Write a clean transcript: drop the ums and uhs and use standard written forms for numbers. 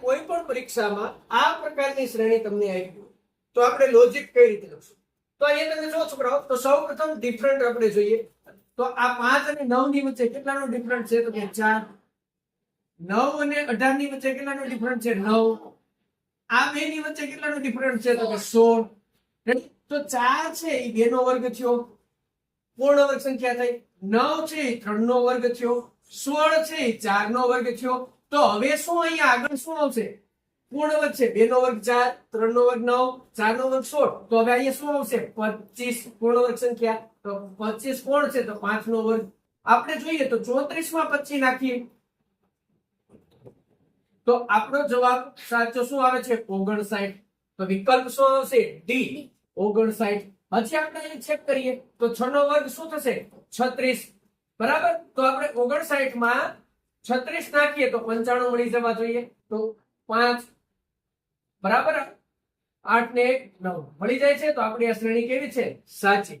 કોઈ પણ પરીક્ષામાં આ પ્રકારની શ્રેણી તમને આવી તો આપણે લોજિક કઈ રીતે લખશું? તો અહીંયા તમે જો છોકરાઓ, તો સૌપ્રથમ ડિફરન્ટ આપણે જોઈએ. તો આ 5 અને 9 ની વચ્ચે કેટલાનો ડિફરન્સ છે? તો કે 4. 9 અને 18 ની વચ્ચે કેટલાનો ડિફરન્સ છે? 9. આ બે ની વચ્ચે કેટલાનો ડિફરન્સ છે? તો કે 16. તો 4 છે એ 2 નો વર્ગ થયો, પૂર્ણ વર્ગ સંખ્યા થઈ. 9 છે એ 3 નો વર્ગ થયો, 16 છે એ 4 નો વર્ગ થયો. તો હવે શું અહીંયા આગળ શું આવશે? પૂર્ણ વર્ગ છે, 2 નો વર્ગ 4, 3 નો વર્ગ 9, 4 નો વર્ગ 16. તો હવે અહીંયા શું આવશે? 25 પૂર્ણ વર્ગ સંખ્યા. તો 25 કોણ છે? તો 5 નો વર્ગ. આપણે જોઈએ તો 34 માં 25 નાખીએ તો આપણો જવાબ સાચો શું આવે છે? 59. તો વિકલ્પ શું આવશે? ડી, 59. પછી આપણે ચેક કરીએ તો 6 નો વર્ગ શું થશે? 36. બરાબર. તો આપણે 59 માં 36 નાખીએ તો 95 મળી જવા જોઈએ. તો 5 બરાબર 8 ને 1 9 મળી જાય છે. તો આપણી આ શ્રેણી કેવી છે? સાચી.